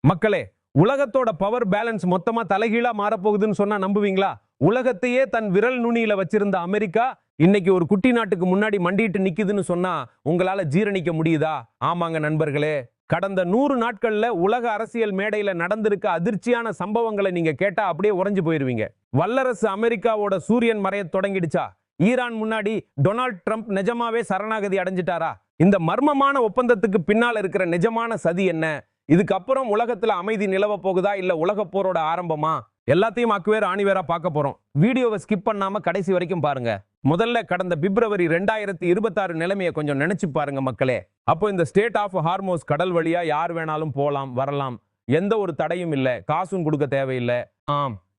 மக்களே, உலகத்தோட power balance மொத்தமா தலைகீழா மாறப்போகுதுன்னு சொன்னா நம்புவீங்களா? உலகத்தையே தன் விரல் நுனியில வச்சிருந்த அமெரிக்கா இன்னைக்கு ஒரு குட்டி நாட்டுக்கு முன்னாடி மண்டிட்டு நிக்குதுன்னு சொன்னா உங்களால ஜீரணிக்க முடியுதா? ஆமாங்க நண்பர்களே, கடந்த 100 நாட்கள்ல உலக அரசியல் மேடையில நடந்திருக்க அதிர்ச்சியான சம்பவங்களை நீங்க கேட்டா அப்படியே உறைஞ்சு போயிருவீங்க. வல்லரசு அமெரிக்காவோட சூரியன் மறைய தொடங்கிடுச்சா? ஈரான் முன்னாடி டொனால்ட் ட்ரம்ப் நிஜமாவே சரணாகதி அடைஞ்சிட்டாரா? இந்த மர்மமான ஒப்பந்தத்துக்கு பின்னால இருக்கிற நிஜமான சதி என்ன? இதுக்கப்புறம் உலகத்துல அமைதி நிலவ போகுதா இல்ல உலக போரோட ஆரம்பமா? எல்லாத்தையும் அக்குவேர் ஆணிவேரா பார்க்க போறோம். வீடியோவை ஸ்கிப் பண்ணாம கடைசி வரைக்கும் பாருங்க. முதல்ல கடந்த பிப்ரவரி 2026 நிலைமையை கொஞ்சம் நினைச்சு பாருங்க மக்களே. அப்போ இந்த ஸ்டேட் ஆஃப் ஹார்மோஸ் கடல் வழியா யார் வேணாலும் போலாம் வரலாம், எந்த ஒரு தடையும் இல்லை, காசும் கொடுக்க தேவையில்லை.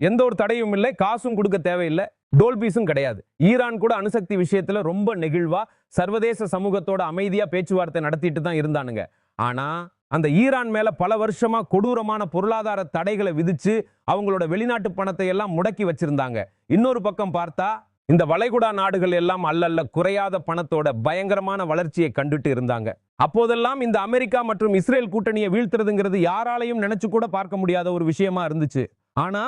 எந்த ஒரு தடையும் இல்லை, காசும் கொடுக்க தேவையில்லை, டோல்பீஸும் கிடையாது. ஈரான் கூட அணுசக்தி விஷயத்துல ரொம்ப நெகிழ்வா சர்வதேச சமூகத்தோட அமைதியா பேச்சுவார்த்தை நடத்திட்டு தான் இருந்தானுங்க. ஆனா அந்த ஈரான் மேல பல வருஷமா கொடூரமான பொருளாதார தடைகளை விதிச்சு அவங்களோட வெளிநாட்டு பணத்தை எல்லாம் முடக்கி வச்சிருந்தாங்க. இன்னொரு பக்கம் பார்த்தா இந்த வளைகுடா நாடுகள் எல்லாம் அல்லல்ல குறையாத பணத்தோட பயங்கரமான வளர்ச்சியை கண்டுட்டு இருந்தாங்க. அப்போதெல்லாம் இந்த அமெரிக்கா மற்றும் இஸ்ரேல் கூட்டணியை வீழ்த்துறதுங்கிறது யாராலையும் நினைச்சு கூட பார்க்க முடியாத ஒரு விஷயமா இருந்துச்சு. ஆனா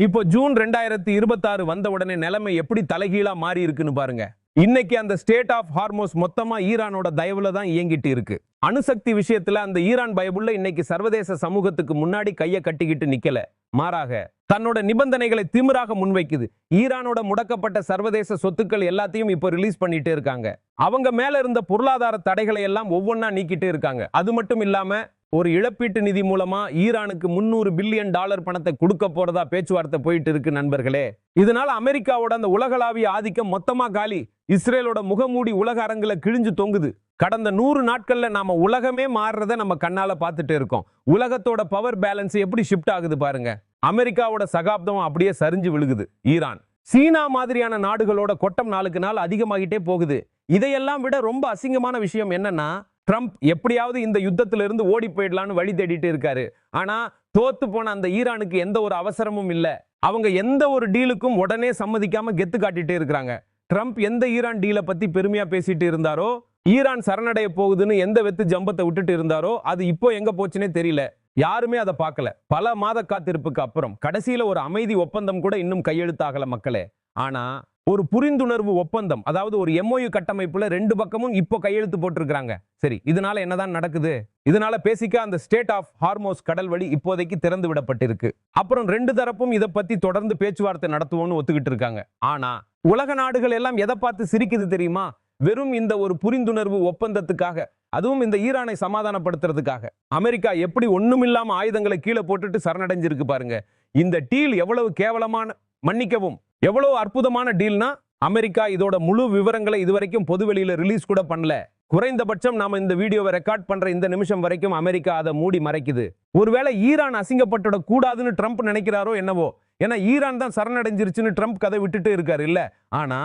இப்போ ஜூன் 2026 வந்த உடனே நிலைமை எப்படி தலைகீழா மாறி இருக்குன்னு பாருங்க. இன்னைக்கு அந்த ஸ்டேட் ஆஃப் ஹார்மோஸ் மொத்தமா ஈரானோட தயவுல தான் இயங்கிட்டு இருக்கு. அணுசக்தி விஷயத்துல அந்த ஈரான் பயபுள்ள இன்னைக்கு சர்வதேச சமூகத்துக்கு முன்னாடி கையை கட்டிக்கிட்டு நிக்கல, மாறாக தன்னோட நிபந்தனைகளை திமிராக முன்வைக்குது. ஈரானோட முடக்கப்பட்ட சர்வதேச சொத்துக்கள் எல்லாத்தையும் இப்போ ரிலீஸ் பண்ணிட்டு இருக்காங்க. அவங்க மேல இருந்த பொருளாதார தடைகளை எல்லாம் ஒவ்வொன்னா நீக்கிட்டு இருக்காங்க. அது மட்டும் இல்லாம ஒரு இழப்பீட்டு நிதி மூலமா ஈரானுக்கு $300 பில்லியன் பணத்தை கொடுக்க போறதா பேச்சுவார்த்தை போயிட்டு இருக்கு நண்பர்களே. இதனால அமெரிக்காவோட அந்த உலகளாவிய ஆதிக்கம் மொத்தமா காலி. இஸ்ரேலோட முகமூடி உலக அரங்குல கிழிஞ்சு தொங்குது. கடந்த 100 நாட்கள்ல நாம உலகமே மாறுறத நம்ம கண்ணால பார்த்துட்டு இருக்கோம். உலகத்தோட பவர் பேலன்ஸ் எப்படி ஷிஃப்ட் ஆகுது பாருங்க. அமெரிக்காவோட சகாப்தம் அப்படியே சரிஞ்சு விழுகுது. ஈரான், சீனா மாதிரியான நாடுகளோட கொட்டம் நாளுக்கு நாள் அதிகமாகிட்டே போகுது. இதையெல்லாம் விட ரொம்ப அசிங்கமான விஷயம் என்னன்னா, ட்ரம்ப் எப்படியாவது இந்த யுத்தத்தில இருந்து ஓடி போயிடலான்னு வழி தேடிட்டு இருக்காரு. ஆனா தோத்து போன அந்த ஈரானுக்கு எந்த ஒரு அவசரமும் இல்ல. அவங்க எந்த ஒரு டீலுக்கும் உடனே சம்மதிக்காம கெத்து காட்டிட்டே இருக்காங்க. ட்ரம்ப் எந்த ஈரான் டீலை பத்தி பெருமையா பேசிட்டு இருந்தாரோ, ஈரான் சரணடைய போகுதுன்னு எந்த வெத்து ஜம்பத்தை விட்டுட்டு இருந்தாரோ, அது இப்போ எங்க போச்சுன்னே தெரியல. யாருமே அதை பார்க்கல. பல மாத காத்திருப்புக்கு அப்புறம் கடைசியில ஒரு அமைதி ஒப்பந்தம் கூட இன்னும் கையெழுத்தாகல மக்களே. ஆனா ஒரு புரிந்துணர்வு ஒப்பந்தம், அதாவது ஒரு MOU கட்டமைப்புல 2 பக்கமும் இப்போ கையெழுத்து போட்டிருக்காங்க. சரி, இதனால என்னதான் நடக்குது? இதனால பேசிக்கா அந்த ஸ்டேட் ஆஃப் ஹார்மோஸ் கடல் வழி இப்போதைக்கு திறந்து விடப்பட்டிருக்கு. அப்புறம் 2 தரப்பும் இதை பத்தி தொடர்ந்து பேச்சுவார்த்தை நடத்துவோம்னு ஒத்துக்கிட்டு இருக்காங்க. ஆனா உலக நாடுகள் எல்லாம் எதை பார்த்து சிரிக்குது தெரியுமா? வெறும் இந்த ஒரு புரிந்துணர்வு ஒப்பந்தத்துக்காக, அதுவும் இந்த ஈரானை சமாதானப்படுத்துறதுக்காக. அமெரிக்கா எப்படி ஒண்ணுமில்லாம ஆயுதங்களை கீழே போட்டுட்டு சரணடைஞ்சிருக்கு பாருங்க. இந்த டீல் எவ்வளவு கேவலமான, மன்னிக்கவும், எவ்வளவு அற்புதமான டீல்னா, அமெரிக்கா இதோட முழு விவரங்களை இதுவரைக்கும் பொதுவெளியில ரிலீஸ் கூட பண்ணல. குறைந்தபட்சம் நாம இந்த வீடியோவை ரெக்கார்ட் பண்ற இந்த நிமிஷம் வரைக்கும் அமெரிக்கா அதை மூடி மறைக்குது. ஒருவேளை ஈரான் அசிங்கப்பட்டுட கூடாதுன்னு ட்ரம்ப் நினைக்கிறாரோ என்னவோ. ஏன்னா ஈரான் தான் சரணடைஞ்சிருச்சுன்னு ட்ரம்ப் கதை விட்டுட்டு இருக்காரு இல்ல. ஆனா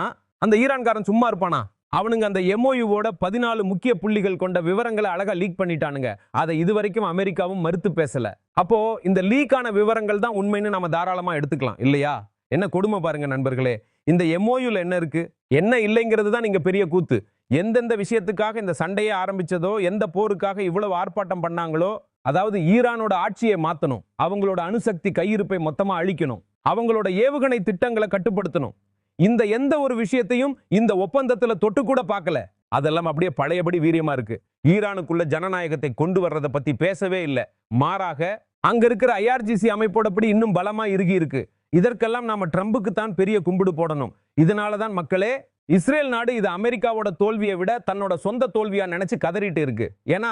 அந்த ஈரான்காரன் சும்மா இருப்பானா? அவனுங்க அந்த MOUவோட 14 முக்கிய புள்ளிகள் கொண்ட விவரங்களை அழகா லீக் பண்ணிட்டானுங்க. அதை இதுவரைக்கும் அமெரிக்காவும் மறுத்து பேசல. அப்போ இந்த லீக்கான விவரங்கள் தான் உண்மைன்னு நம்ம தாராளமா எடுத்துக்கலாம் இல்லையா? என்ன கொடுமை பாருங்க நண்பர்களே. இந்த MOUல என்ன இருக்கு, என்ன இல்லைங்கிறது தான் நீங்க பெரிய கூத்து. எந்தெந்த விஷயத்துக்காக இந்த சண்டையை ஆரம்பிச்சதோ, எந்த போருக்காக இவ்வளவு ஆர்ப்பாட்டம் பண்ணாங்களோ, அதாவது ஈரானோட ஆட்சியை மாத்தணும், அவங்களோட அணுசக்தி கையிருப்பை மொத்தமா அழிக்கணும், அவங்களோட ஏவுகணை திட்டங்களை கட்டுப்படுத்தணும், இந்த எந்த ஒரு விஷயத்தையும் இந்த ஒப்பந்தத்துல தொட்டு கூட பார்க்கல. அதெல்லாம் அப்படியே பழையபடி வீரியமா இருக்கு. ஈரானுக்குள்ள ஜனநாயகத்தை கொண்டு வர்றதை பத்தி பேசவே இல்லை. மாறாக அங்க இருக்கிற IRGC அமைப்போடப்படி இன்னும் பலமா இறுகி இருக்கு. இதற்கெல்லாம் நாம ட்ரம்புக்கு தான் பெரிய கும்பிடு போடணும். இதனாலதான் மக்களே, இஸ்ரேல் நாடு இது அமெரிக்காவோட தோல்வியை விட தன்னோட சொந்த தோல்வியா நினைச்சு கதறிட்டு இருக்கு. ஏன்னா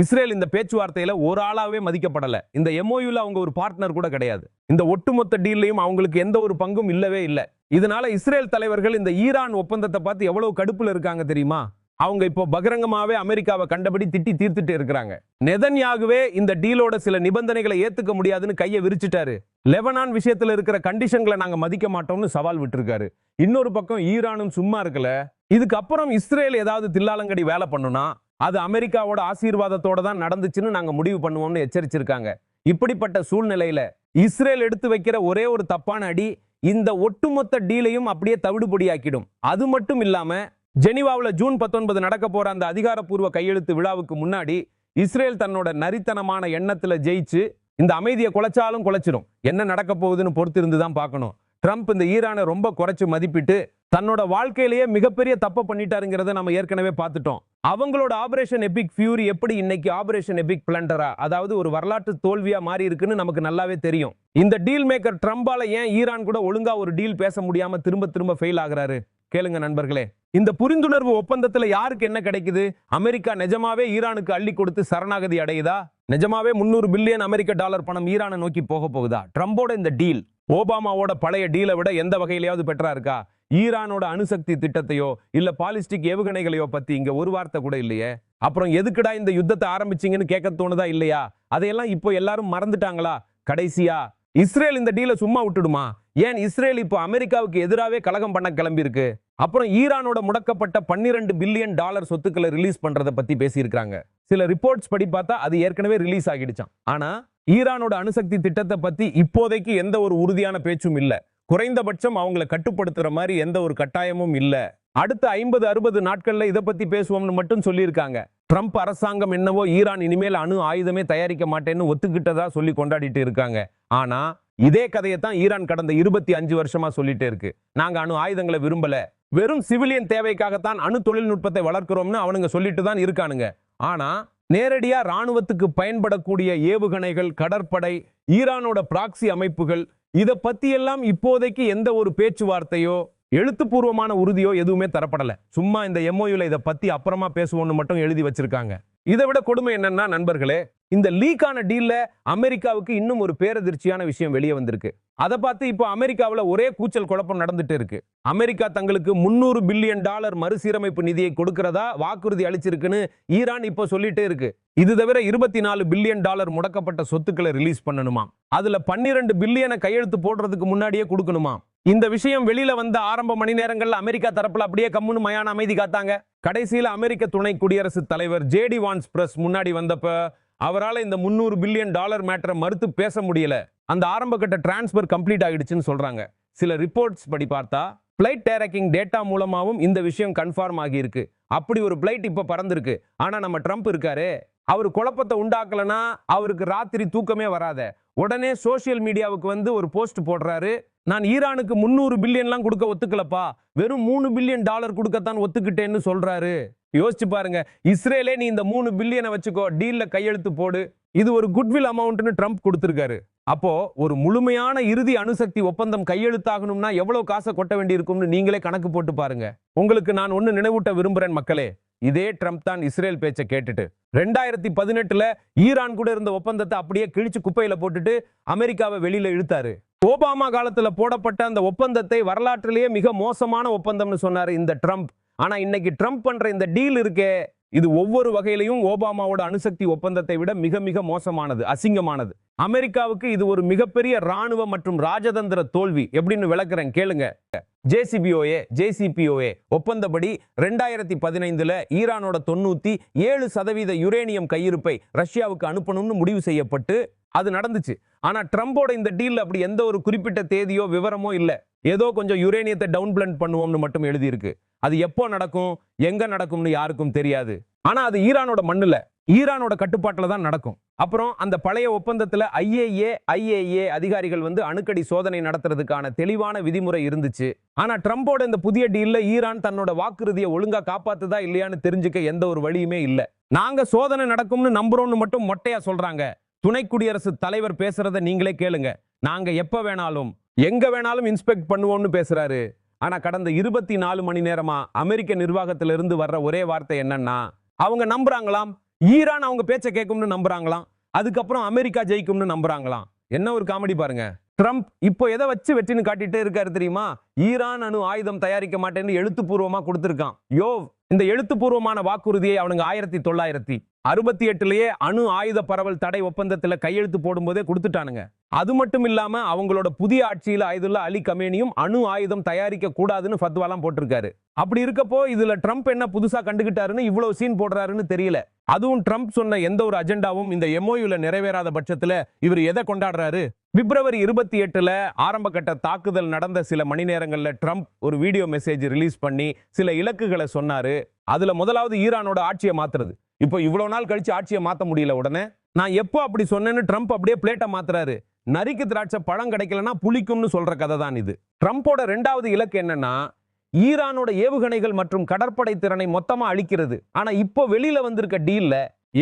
இஸ்ரேல் இந்த பேச்சுவார்த்தையில ஒரு ஆளாவே மதிக்கப்படல. இந்த MOUல அவங்க ஒரு பார்ட்னர் கூட கிடையாது. இந்த ஒட்டுமொத்த டீல்லையும் அவங்களுக்கு எந்த ஒரு பங்கும் இல்லவே இல்லை. இதனால இஸ்ரேல் தலைவர்கள் இந்த ஈரான் ஒப்பந்தத்தை பார்த்து எவ்வளவு கடுப்புல இருக்காங்க தெரியுமா? அவங்க இப்போ பகிரங்கமாவே அமெரிக்காவை கண்டபடி திட்டி தீர்த்துட்டு இருக்கிறாங்க. நெதன்யாகுவே இந்த டீலோட சில நிபந்தனைகளை ஏத்துக்க முடியாதுன்னு கையை விரிச்சிட்டாரு. லெபனான் விஷயத்துல இருக்கிற கண்டிஷன்களை நாங்க மதிக்க மாட்டோம்னு சவால் விட்டுருக்காரு. இன்னொரு பக்கம் ஈரானும் சும்மா இருக்கல. இதுக்கு அப்புறம் இஸ்ரேல் ஏதாவது தில்லாலங்கடி வேலை பண்ணுனா அது அமெரிக்காவோட ஆசீர்வாதத்தோட தான் நடந்துச்சுன்னு நாங்க முடிவு பண்ணுவோம்னு எச்சரிச்சிருக்காங்க. இப்படிப்பட்ட சூழ்நிலையில இஸ்ரேல் எடுத்து வைக்கிற ஒரே ஒரு தப்பான அடி இந்த ஒட்டுமொத்த டீலையும் அப்படியே தவிடுபொடியாக்கிடும். அது மட்டும் இல்லாம ஜெனீவாவில் ஜூன் 19 நடக்க போற அந்த அதிகாரப்பூர்வ கையெழுத்து விழாவுக்கு முன்னாடி இஸ்ரேல் தன்னோட நரித்தனமான எண்ணத்துல ஜெயிச்சு இந்த அமைதியை குலைச்சாலும் குலைச்சிரும். என்ன நடக்க போகுதுன்னு பொறுத்து இருந்து தான் பார்க்கணும். ட்ரம்ப் இந்த ஈரானை ரொம்ப குறைச்சு மதிப்பிட்டு தன்னோட வாழ்க்கையிலேயே மிகப்பெரிய தப்ப பண்ணிட்டாருங்கிறத நம்ம ஏற்கனவே பார்த்துட்டோம். அவங்களோட ஆபரேஷன் எபிக் ஃபியூரி எப்படி இன்னைக்கு ஆபரேஷன் எபிக் பிளண்டரா, அதாவது ஒரு வரலாற்று தோல்வியா மாறி இருக்குன்னு நமக்கு நல்லாவே தெரியும். இந்த டீல் மேக்கர் ட்ரம்பால ஏன் ஈரான் கூட ஒழுங்கா ஒரு டீல் பேச முடியாம திரும்ப திரும்ப ஃபெயில் ஆகுறாரு? கேளுங்க நண்பர்களே. இந்த புரிந்துணர்வு ஒப்பந்தத்துல யாருக்கு என்ன கிடைக்குது? அமெரிக்கா நிஜமாவே ஈரானுக்கு அள்ளி கொடுத்து சரணாகதி அடையுதா? நிஜமாவே 300 பில்லியன் அமெரிக்க டாலர் பணம் ஈரானை நோக்கி போக போகுதா? ட்ரம்போட இந்த டீல் ஓபாமாவோட பழைய டீலை விட எந்த வகையிலையாவது பெட்டரா இருக்கா? ஈரானோட அணுசக்தி திட்டத்தையோ இல்ல பாலிஸ்டிக் ஏவுகணைகளையோ பத்தி இங்க ஒரு வார்த்தை கூட இல்லையே. அப்புறம் எதுக்குடா இந்த யுத்தத்தை ஆரம்பிச்சீங்கன்னு கேட்க தோணுதா இல்லையா? அதையெல்லாம் இப்போ எல்லாரும் மறந்துட்டாங்களா? கடைசியா இஸ்ரேல் இந்த டீலை சும்மா விட்டுடுமா? ஏன் இஸ்ரேல் இப்போ அமெரிக்காவுக்கு எதிராகவே கலகம் பண்ண கிளம்பி இருக்கு. அப்புறம் ஈரானோட முடக்கப்பட்ட 12 பில்லியன் டாலர் சொத்துக்களை ரிலீஸ் பண்றதை பத்தி பேசியிருக்காங்க. சில ரிப்போர்ட்ஸ் படி பார்த்தா அது ஏற்கனவே ரிலீஸ் ஆகிடுச்சான். ஆனா ஈரானோட அணுசக்தி திட்டத்தை பத்தி இப்போதைக்கு எந்த ஒரு உறுதியான பேச்சும் இல்ல. குறைந்தபட்சம் அவங்களை கட்டுப்படுத்துற மாதிரி எந்த ஒரு கட்டாயமும் இல்ல. அடுத்த 50-60 நாட்கள்ல இதை பத்தி பேசுவோம்னு மட்டும் சொல்லியிருக்காங்க. ட்ரம்ப் அரசாங்கம் என்னவோ ஈரான் இனிமேல் அணு ஆயுதமே தயாரிக்க மாட்டேன்னு ஒத்துக்கிட்டதா சொல்லி கொண்டாடிட்டு இருக்காங்க. ஆனா இதே கதையை தான் ஈரான் கடந்த 25 வருஷமா சொல்லிட்டே இருக்கு. நாங்க அணு ஆயுதங்களை விரும்பல, வெறும் சிவிலியன் தேவைக்காகத்தான் அணு தொழில்நுட்பத்தை வளர்க்கிறோம்னு அவனுங்க சொல்லிட்டு தான் இருக்கானுங்க. ஆனா நேரடியா ராணுவத்துக்கு பயன்படக்கூடிய ஏவுகணைகள், கடற்படை, ஈரானோட பிராக்சி அமைப்புகள், இதை பத்தி எல்லாம் இப்போதைக்கு எந்த ஒரு பேச்சுவார்த்தையோ எழுத்துப்பூர்வமான உறுதியோ எதுவுமே தரப்படல. சும்மா இந்த எம்ஓயூல இதை பத்தி அப்புறமா பேசுவோம்னு மட்டும் எழுதி வச்சிருக்காங்க. இதை விட கொடுமை என்னன்னா நண்பர்களே, இந்த லீக்கான டீல்ல அமெரிக்காவுக்கு இன்னும் ஒரு பேரதிர்ச்சியான விஷயம் வெளியே வந்திருக்கு. அதை பார்த்து இப்போ அமெரிக்காவில் ஒரே கூச்சல் குழப்பம் நடந்துட்டு இருக்கு. அமெரிக்கா தங்களுக்கு 300 பில்லியன் டாலர் மறுசீரமைப்பு நிதியை கொடுக்கிறதா வாக்குறுதி அளிச்சிருக்குன்னு ஈரான் இப்போ சொல்லிட்டே இருக்கு. இது தவிர 24 பில்லியன் டாலர் முடக்கப்பட்ட சொத்துக்களை ரிலீஸ் பண்ணணுமா. அதுல 12 பில்லியனை கையெழுத்து போடுறதுக்கு முன்னாடியே கொடுக்கணுமா. இந்த விஷயம் வெளியில வந்த ஆரம்ப மணி நேரங்கள்ல அமெரிக்கா தரப்புல அப்படியே கம்முன்னு மயான அமைதி காத்தாங்க. கடைசியில அமெரிக்க துணை குடியரசுத் தலைவர் ஜேடி வான்ஸ் பிரஸ் முன்னாடி வந்தப்ப அவரால் இந்த 300 பில்லியன் டாலர் மேட்டரை மறுத்து பேச முடியல. அந்த ஆரம்ப கட்ட டிரான்ஸ்பர் கம்ப்ளீட் ஆகிடுச்சுன்னு சொல்றாங்க. சில ரிப்போர்ட்ஸ் படி பார்த்தா பிளைட் ட்ராக்கிங் டேட்டா மூலமாவும் இந்த விஷயம் கன்ஃபார்ம் ஆகி இருக்கு. அப்படி ஒரு பிளைட் இப்ப பறந்திருக்கு. ஆனா நம்ம ட்ரம்ப் இருக்காரு, அவர் குழப்பத்தை உண்டாக்கலனா அவருக்கு ராத்திரி தூக்கமே வராத. உடனே சோசியல் மீடியாவுக்கு வந்து ஒரு போஸ்ட் போடுறாரு, நான் ஈரானுக்கு 300 பில்லியன்லாம் கொடுக்க ஒத்துக்கலப்பா, வெறும் 3 பில்லியன் டாலர் கொடுக்கத்தான் ஒத்துக்கிட்டேன்னு சொல்றாரு. யோசிச்சு பாருங்க, இஸ்ரேலே நீ இந்த 3 பில்லியனை வச்சுக்கோ, டீல்ல கையெழுத்து போடு, இது ஒரு குட்வில் அமௌண்ட்னு ட்ரம்ப் கொடுத்திருக்காரு. அப்போ ஒரு முழுமையான இறுதி அணுசக்தி ஒப்பந்தம் கையெழுத்தாகணும்னா எவ்வளவு காசை கொட்ட வேண்டி இருக்கும்னு நீங்களே கணக்கு போட்டு பாருங்க. உங்களுக்கு நான் ஒன்னு நினைவூட்ட விரும்புறேன் மக்களே, இதே ட்ரம்ப் தான் இஸ்ரேல் பேச்சை கேட்டுட்டு 2018ல ஈரான் கூட இருந்த ஒப்பந்தத்தை அப்படியே கிழிச்சு குப்பையில போட்டுட்டு அமெரிக்காவை வெளியில இழுத்தாரு. ஓபாமா காலத்துல போடப்பட்ட அந்த ஒப்பந்தத்தை வரலாற்றிலேயே மிக மோசமான ஒப்பந்தம்னு சொன்னாரு இந்த ட்ரம்ப். ஆனா இன்னைக்கு ட்ரம்ப் பண்ற இந்த டீல் இருக்கே, இது ஒவ்வொரு வகையிலையும் ஓபாமாவோட அணுசக்தி ஒப்பந்தத்தை விட மிக மிக மோசமானது, அசிங்கமானது. அமெரிக்காவுக்கு இது ஒரு ராணுவ மற்றும் ராஜதந்திர தோல்வி. எப்படின்னு விளக்குறேன் கேளுங்க. ஜேசிபிஓஏ ஒப்பந்தப்படி 2015ல ஈரானோட 97% யுரேனியம் கையிருப்பை ரஷ்யாவுக்கு அனுப்பணும்னு முடிவு செய்யப்பட்டு அது நடந்துச்சு. ஆனா ட்ரம்போட இந்த டீல் அப்படி எந்த ஒரு குறிப்பிட்ட தேதியோ விவரமோ இல்ல. ஏதோ கொஞ்சம் யுரேனியத்தை டவுன் பிளண்ட் பண்ணுவோம்னு மட்டும் எழுதி இருக்கு. அது எப்போ நடக்கும், எங்க நடக்கும்னு யாருக்கும் தெரியாது. ஆனா அது ஈரானோட மண்ணுல, ஈரானோட கட்டுப்பாட்டுல தான் நடக்கும். அப்புறம் அந்த பழைய ஒப்பந்தத்துல ஐஏஏ அதிகாரிகள் வந்து அணுக்கடி சோதனை நடத்துறதுக்கான தெளிவான விதிமுறை இருந்துச்சு. ஆனா ட்ரம்போட இந்த புதிய டீல்ல ஈரான் தன்னோட வாக்குறுதியை ஒழுங்கா காப்பாத்துதா இல்லையான்னு தெரிஞ்சுக்க எந்த ஒரு வழியுமே இல்ல. நாங்க சோதனை நடக்கும்னு நம்புறோம்னு மட்டும் மொட்டையா சொல்றாங்க. துணை குடியரசுத் தலைவர் பேசுறத நீங்களே கேளுங்க. நாங்க எப்ப வேணாலும் எங்க வேணாலும் இன்ஸ்பெக்ட் பண்ணுவோம்னு பேசுறாரு. ஆனா கடந்த 24 மணி நேரமா அமெரிக்க நிர்வாகத்திலிருந்து வர்ற ஒரே வார்த்தை என்னன்னா, அவங்க நம்புறாங்களாம் ஈரான் அவங்க பேச்சை கேட்கும்னு நம்புறாங்களாம், அதுக்கப்புறம் அமெரிக்கா ஜெயிக்கும்னு நம்புறாங்களாம். என்ன ஒரு காமெடி பாருங்க. ட்ரம்ப் இப்போ எதை வச்சு வெற்றின்னு காட்டிட்டே இருக்காரு தெரியுமா? ஈரான் அணு ஆயுதம் தயாரிக்க மாட்டேன்னு எழுத்துப்பூர்வமா கொடுத்திருக்கான். இந்த எழுத்துப்பூர்வமான வாக்குறுதியை அவனுங்க 1968லயே அணு ஆயுத பரவல் தடை ஒப்பந்தத்துல கையெழுத்து போடும்போதே கொடுத்துட்டானுங்க. அது மட்டும் இல்லாம அவங்களோட புதிய ஆட்சியில ஆயுதுல்லா அலி கமேனியும் அணு ஆயுதம் தயாரிக்க கூடாதுன்னு ஃபத்வாலாம் போட்டிருக்காரு. அப்படி இருக்கப்போ இதுல ட்ரம்ப் என்ன புதுசா கண்டுகிட்டாருன்னு இவ்வளவு சீன் போடுறாருன்னு தெரியல. அதுவும் ட்ரம்ப் சொன்ன எந்த ஒரு அஜெண்டாவும் இந்த எம்ஓயூல நிறைவேறாத பட்சத்துல இவர் எதை கொண்டாடுறாரு? பிப்ரவரி 28ல ஆரம்ப கட்ட தாக்குதல் நடந்த சில மணி நேரங்கள்ல ட்ரம்ப் ஒரு வீடியோ மெசேஜ் ரிலீஸ் பண்ணி சில இலக்குகளை சொன்னாரு. அதுல முதலாவது ஈரானோட ஆட்சியை மாத்துறது. இப்போ இவ்வளவு நாள் கழிச்சு ஆட்சியை மாத்த முடியல. உடனே நான் எப்போ அப்படி சொன்னேன்னு ட்ரம்ப் அப்படியே பிளேட்டை மாத்துறாரு. நரிக்கு திராட்சை பழம் கிடைக்கலன்னா புளிக்கும்னு சொல்ற கதை தான் இது. ட்ரம்போட 2வது இலக்கு என்னன்னா ஈரானோட ஏவுகணைகள் மற்றும் கடற்படை திறனை மொத்தமா அழிக்கிறது. ஆனா இப்போ வெளியில வந்திருக்க டீல்ல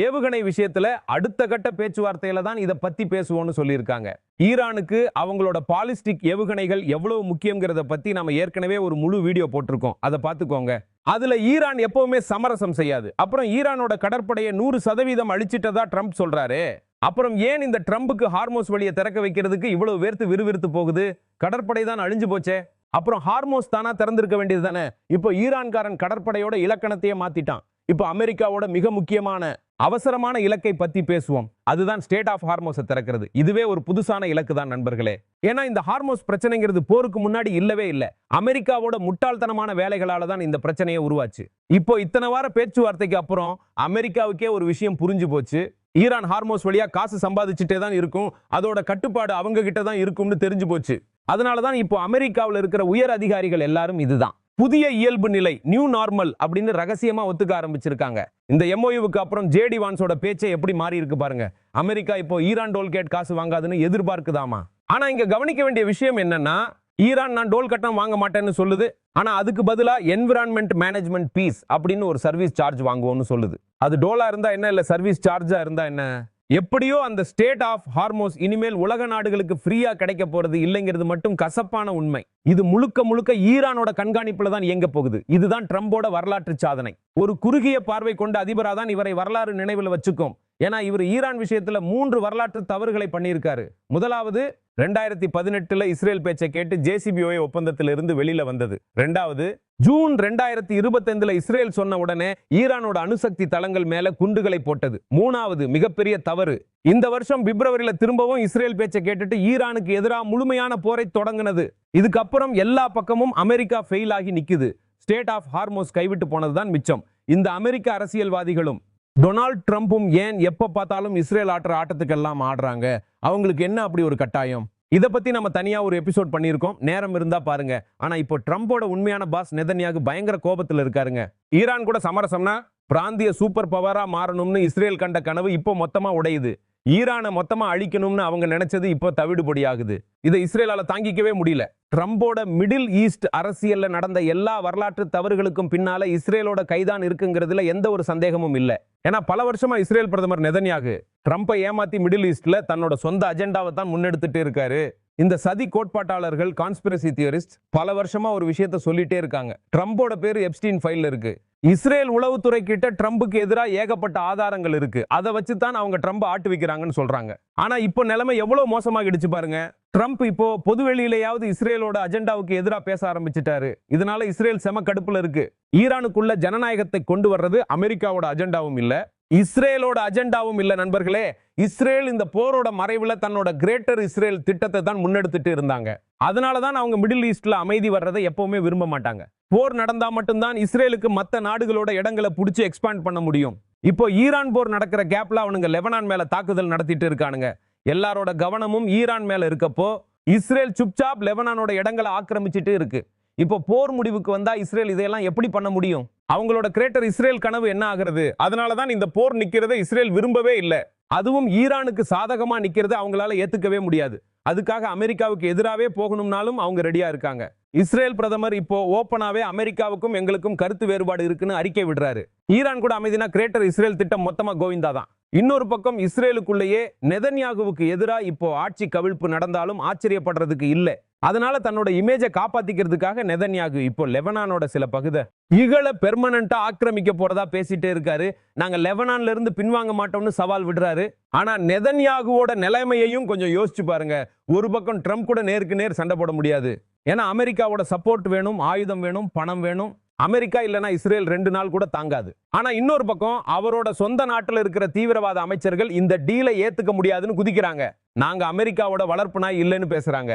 ஏவுகணை விஷயத்துல அடுத்த கட்ட பேச்சுவார்த்தையில தான் இதை பத்தி பேசுவோம்னு சொல்லியிருக்காங்க. ஈரானுக்கு அவங்களோட பாலிஸ்டிக் ஏவுகணைகள் எவ்வளவு முக்கியங்கிறத பத்தி நாம ஏற்கனவே ஒரு முழு வீடியோ போட்டிருக்கோம், அதை பார்த்துக்கோங்க. அதுல ஈரான் எப்பவுமே சமரசம் செய்யாது. அப்புறம் ஈரானோட கடற்படையை 100% அழிச்சிட்டதா ட்ரம்ப் சொல்றாரு. அப்புறம் ஏன் இந்த ட்ரம்புக்கு ஹார்மோஸ் வழியை திறக்க வைக்கிறதுக்கு இவ்வளவு வேர்த்து விறுவிறுத்து போகுது? கடற்படை தான் அழிஞ்சு போச்சே, அப்புறம் ஹார்மோஸ் தானா திறந்திருக்க வேண்டியது தானே? இப்போ ஈரான்காரன் கடற்படையோட இலக்கணத்தையே மாத்திட்டான். இப்போ அமெரிக்காவோட மிக முக்கியமான அவசரமான இலக்கை பத்தி பேசுவோம். அதுதான் ஸ்டேட் ஆஃப் ஹார்மோஸை திறக்கிறது. இதுவே ஒரு புதுசான இலக்கு தான் நண்பர்களே. ஏன்னா இந்த ஹார்மோஸ் பிரச்சனைங்கிறது போருக்கு முன்னாடி இல்லவே இல்லை. அமெரிக்காவோட முட்டாள்தனமான வேலைகளால தான் இந்த பிரச்சனையை உருவாச்சு. இப்போ இத்தனை வார பேச்சுவார்த்தைக்கு அப்புறம் அமெரிக்காவுக்கே ஒரு விஷயம் புரிஞ்சு போச்சு. ஈரான் ஹார்மோஸ் வழியா காசு சம்பாதிச்சுட்டே தான் இருக்கும், அதோட கட்டுப்பாடு அவங்க கிட்ட தான் இருக்கும்னு தெரிஞ்சு போச்சு. அதனாலதான் இப்போ அமெரிக்காவில் இருக்கிற உயர் அதிகாரிகள் எல்லாரும் இதுதான் புதிய இயல்பு நிலை, நியூ நார்மல் அப்படின்னு ரகசியமா ஒத்துக்க ஆரம்பிச்சிருக்காங்க. இந்த எம்ஓயுவுக்கு அப்புறம் ஜேடி வான்ஸோட பேச்சை எப்படி மாறி இருக்கு பாருங்க. அமெரிக்கா இப்போ ஈரான் டோல்கேட் காசு வாங்காதுன்னு எதிர்பார்க்குதாமா. ஆனா இங்க கவனிக்க வேண்டிய விஷயம் என்னன்னா ஈரான் நான் டோல் கட்டணம் வாங்க மாட்டேன்னு சொல்லுது. ஆனா அதுக்கு பதிலா என்விரான்மெண்ட் மேனேஜ்மெண்ட் பீஸ் அப்படின்னு ஒரு சர்வீஸ் சார்ஜ் வாங்குவோம்னு சொல்லுது. அது டோலா இருந்தா என்ன, இல்ல சர்வீஸ் சார்ஜா இருந்தா என்ன? எப்படியோ அந்த ஸ்டேட் ஆஃப் ஹார்மோஸ் இனிமேல் உலக நாடுகளுக்கு ஃப்ரீயா கிடைக்க போறது இல்லைங்கிறது மட்டும் கசப்பான உண்மை. இது முழுக்க முழுக்க ஈரானோட கண்காணிப்புல தான் இயங்க போகுது. இதுதான் ட்ரம்போட வரலாற்று சாதனை. ஒரு குறுகிய பார்வை கொண்ட அதிபரா தான் இவரை வரலாறு நினைவில் வச்சுக்கும். ஏன்னா இவர் ஈரான் விஷயத்துல 3 வரலாற்று தவறுகளை பண்ணியிருக்காரு. முதலாவது 2018 இஸ்ரேல் பேச்சை கேட்டு JCPOA ஒப்பந்தத்திலிருந்து வெளியில வந்தது. 2வது ஜூன் 2025 இஸ்ரேல் சொன்ன உடனே ஈரானோட அணுசக்தி தளங்கள் மேல குண்டுகளை போட்டது. 3வது மிகப்பெரிய தவறு, இந்த வருஷம் பிப்ரவரியில திரும்பவும் இஸ்ரேல் பேச்சை கேட்டுட்டு ஈரானுக்கு எதிராக முழுமையான போரை தொடங்கினது. இதுக்கப்புறம் எல்லா பக்கமும் அமெரிக்கா ஃபெயில் ஆகி நிக்குது. ஸ்டேட் ஆஃப் ஹார்மோஸ் கைவிட்டு போனதுதான் மிச்சம். இந்த அமெரிக்க அரசியல்வாதிகளும் டொனால்ட் ட்ரம்பும் ஏன் எப்ப பார்த்தாலும் இஸ்ரேல் ஆடுற ஆட்டத்துக்கெல்லாம் ஆடுறாங்க? அவங்களுக்கு என்ன அப்படி ஒரு கட்டாயம்? இதை பத்தி நம்ம தனியா ஒரு எபிசோட் பண்ணியிருக்கோம், நேரம் இருந்தா பாருங்க. ஆனா இப்போ ட்ரம்போட உண்மையான பாஸ் நெதன்யாகு பயங்கர கோபத்துல இருக்காருங்க. ஈரான் கூட சமரசம்னா பிராந்திய சூப்பர் பவரா மாறணும்னு இஸ்ரேல் கண்ட கனவு இப்போ மொத்தமா உடையுது. ஈரானை மொத்தமா அழிக்கணும்னு அவங்க நினைச்சது இப்போ தவிடுபடி ஆகுது. இதை இஸ்ரேலால தாங்கிக்கவே முடியல. ட்ரம்போட மிடில் ஈஸ்ட் அரசியல்ல நடந்த எல்லா வரலாற்று தவறுகளுக்கும் பின்னால இஸ்ரேலோட கைதான் இருக்குங்கிறதுல எந்த ஒரு சந்தேகமும் இல்லை. ஏன்னா பல வருஷமா இஸ்ரேல் பிரதமர் நெதன்யாகு ட்ரம்பை ஏமாத்தி மிடில் ஈஸ்ட்ல தன்னோட சொந்த அஜெண்டாவை தான் முன்னெடுத்துட்டு இருக்காரு. இந்த சதி கோட்பாட்டாளர்கள், கான்ஸ்பிரசி தியரிஸ்ட் பல வருஷமா ஒரு விஷயத்த சொல்லிட்டே இருக்காங்க. ட்ரம்போட பேரு எப்ஸ்டீன் ஃபைல்ல இருக்கு. இஸ்ரேல் உளவுத்துறை கிட்ட ட்ரம்புக்கு எதிராக ஏகப்பட்ட ஆதாரங்கள் இருக்கு. அதை வச்சு தான் அவங்க ட்ரம்ப் ஆட்டு வைக்கிறாங்கன்னு சொல்றாங்க. ஆனா இப்போ நிலைமை எவ்வளவு மோசமாகிடுச்சு பாருங்க. ட்ரம்ப் இப்போ பொதுவெளியிலேயாவது இஸ்ரேலோட அஜெண்டாவுக்கு எதிராக பேச ஆரம்பிச்சிட்டாரு. இதனால இஸ்ரேல் செம கடுப்புல இருக்கு. ஈரானுக்குள்ள ஜனநாயகத்தை கொண்டு வர்றது அமெரிக்காவோட அஜெண்டாவும் இல்ல, இஸ்ரேலோட அஜெண்டாவும் இல்ல நண்பர்களே. இஸ்ரேல் இந்த போரோட மறைவுல தன்னோட கிரேட்டர் இஸ்ரேல் திட்டத்தை தான் முன்னெடுத்துட்டு இருந்தாங்க. அதனாலதான் அவங்க மிடில் ஈஸ்ட்ல அமைதி வர்றதை எப்பவுமே விரும்ப மாட்டாங்க. போர் நடந்தா மட்டும்தான் இஸ்ரேலுக்கு மத்த நாடுகளோட இடங்களை பிடிச்சி எக்ஸ்பாண்ட் பண்ண முடியும். இப்போ ஈரான் போர் நடக்கிற கேப்ல அவனுங்க லெபனான் மேல தாக்குதல் நடத்திட்டு இருக்கானுங்க. எல்லாரோட கவனமும் ஈரான் மேல இருக்கப்போ இஸ்ரேல் சுப்சாப் லெபனானோட இடங்களை ஆக்கிரமிச்சிட்டு இருக்கு. இப்போ போர் முடிவுக்கு வந்தா இஸ்ரேல் இதையெல்லாம் எப்படி பண்ண முடியும்? அவங்களோட கிரேட்டர் இஸ்ரேல் கனவு என்ன ஆகிறது? அதனாலதான் இந்த போர் நிக்கிறதை இஸ்ரேல் விரும்பவே இல்லை. அதுவும் ஈரானுக்கு சாதகமா நிக்கிறது அவங்களால ஏத்துக்கவே முடியாது. அதுக்காக அமெரிக்காவுக்கு எதிராகவே போகணும்னாலும் அவங்க ரெடியா இருக்காங்க. இஸ்ரேல் பிரதமர் இப்போ ஓப்பனாவே அமெரிக்காவுக்கும் எங்களுக்கும் கருத்து வேறுபாடு இருக்குன்னு அறிக்கை விடுறாரு. ஈரான் கூட அமைதினா கிரேட்டர் இஸ்ரேல் திட்டம் மொத்தமா கோவிந்தா தான். இன்னொரு பக்கம் இஸ்ரேலுக்குள்ளேயே நெதன்யாகுவுக்கு எதிராக இப்போ ஆட்சி கவிழ்ப்பு நடந்தாலும் ஆச்சரியப்படுறதுக்கு இல்லை. அதனால தன்னோட இமேஜை காப்பாத்திக்கிறதுக்காக நெதன்யாகு இப்போ லெபனானோட சில பகுதியை இகளை பெர்மனண்டா ஆக்கிரமிக்க போறதா பேசிட்டே இருக்காரு. நாங்க லெபனான்ல இருந்து பின்வாங்க மாட்டோம்னு சவால் விடுறாரு. ஆனா நெதன்யாகுவோட நிலைமையையும் கொஞ்சம் யோசிச்சு பாருங்க. ஒரு பக்கம் ட்ரம்ப் கூட நேருக்கு நேர் சண்டை போட முடியாது. ஏன்னா அமெரிக்காவோட சப்போர்ட் வேணும், ஆயுதம் வேணும், பணம் வேணும். அமெரிக்கா இல்லைன்னா இஸ்ரேல் 2 நாள் கூட தாங்காது. ஆனா இன்னொரு பக்கம் அவரோட சொந்த நாட்டில் இருக்கிற தீவிரவாத அமைச்சர்கள் இந்த டீலை ஏத்துக்க முடியாதுன்னு குதிக்கிறாங்க. நாங்க அமெரிக்காவோட வளர்ப்பு நாய் இல்லைன்னு பேசுறாங்க.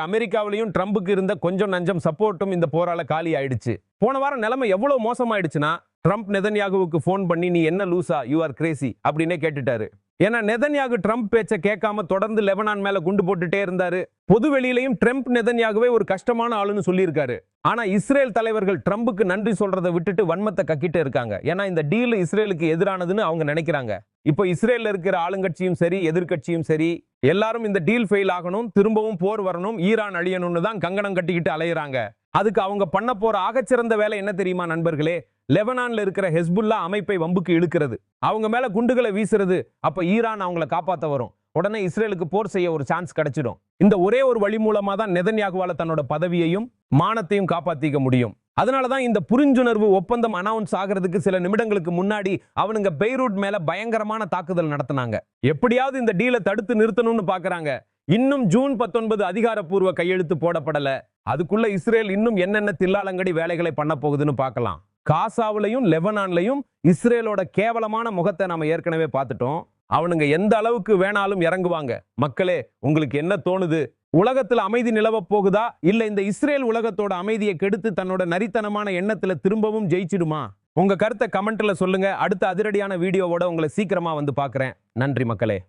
அமெரிக்காவிலையும் ட்ரம்புக்கு இருந்த கொஞ்சம் நஞ்சம் சப்போர்ட்டும் இந்த போரால காலி ஆயிடுச்சு. போன வாரம் நிலைமை எவ்வளவு மோசமாயிடுச்சுன்னா ட்ரம்ப் நெதன்யாகுவுக்கு போன் பண்ணி நீ என்ன லூசா, யூ ஆர் கிரேசி அப்படின்னே கேட்டுட்டாரு. ஏன்னா நெதன்யாகு ட்ரம்ப் பேச்ச கேட்காம தொடர்ந்து லெபனான் மேல குண்டு போட்டுட்டே இருந்தாரு. பொது வெளியிலையும் ட்ரம்ப் நெதன்யாகுவே ஒரு கஷ்டமான ஆளுன்னு சொல்லியிருக்காரு. ஆனா இஸ்ரேல் தலைவர்கள் ட்ரம்புக்கு நன்றி சொல்றதை விட்டுட்டு வன்மத்தை கக்கிட்டு இருக்காங்க. ஏன்னா இந்த டீல் இஸ்ரேலுக்கு எதிரானதுன்னு அவங்க நினைக்கிறாங்க. இப்போ இஸ்ரேல்ல இருக்கிற ஆளுங்கட்சியும் சரி எதிர்க்கட்சியும் சரி எல்லாரும் இந்த டீல் ஃபெயில் ஆகணும், திரும்பவும் போர் வரணும், ஈரான் அழியணும்னு தான் கங்கணம் கட்டிக்கிட்டு அலையுறாங்க. அதுக்கு அவங்க பண்ண போற ஆகச்சிறந்த வேலை என்ன தெரியுமா நண்பர்களே? லெபனான்ல இருக்கிற ஹெஸ்புல்லா அமைப்பை வம்புக்கு இழுக்கிறது, அவங்க மேல குண்டுகளை வீசுறது. அப்ப ஈரான் அவங்கள காப்பாத்த வரும். உடனே இஸ்ரேலுக்கு போர் செய்ய ஒரு சான்ஸ் கிடைச்சிடும். இந்த ஒரே ஒரு வழி மூலமா தான் நெதன்யாகுவால தன்னோட பதவியையும் மானத்தையும் காப்பாத்திக்க முடியும். அதனாலதான் இந்த புரிந்துணர்வு ஒப்பந்தம் அனௌன்ஸ் ஆகிறதுக்கு சில நிமிடங்களுக்கு முன்னாடி அவனுங்க பெய்ரூட் மேல பயங்கரமான தாக்குதல் நடத்தினாங்க. எப்படியாவது இந்த டீலை தடுத்து நிறுத்தணும்னு பாக்குறாங்க. இன்னும் ஜூன் 19 அதிகாரப்பூர்வ கையெழுத்து போடப்படல. அதுக்குள்ள இஸ்ரேல் இன்னும் என்னென்ன தில்லாலங்கடி வேலைகளை பண்ண போகுதுன்னு பார்க்கலாம். காசாவிலையும் லெபனான்லையும் இஸ்ரேலோட கேவலமான முகத்தை நாம ஏற்கனவே பார்த்துட்டோம். அவனுங்க எந்த அளவுக்கு வேணாலும் இறங்குவாங்க. மக்களே, உங்களுக்கு என்ன தோணுது? உலகத்துல அமைதி நிலவ போகுதா, இல்ல இந்த இஸ்ரேல் உலகத்தோட அமைதியை கெடுத்து தன்னோட நரித்தனமான எண்ணத்துல திரும்பவும் ஜெயிச்சிடுமா? உங்க கருத்தை கமெண்ட்ல சொல்லுங்க. அடுத்த அதிரடியான வீடியோவோட உங்களை சீக்கிரமா வந்து பார்க்கிறேன். நன்றி மக்களே.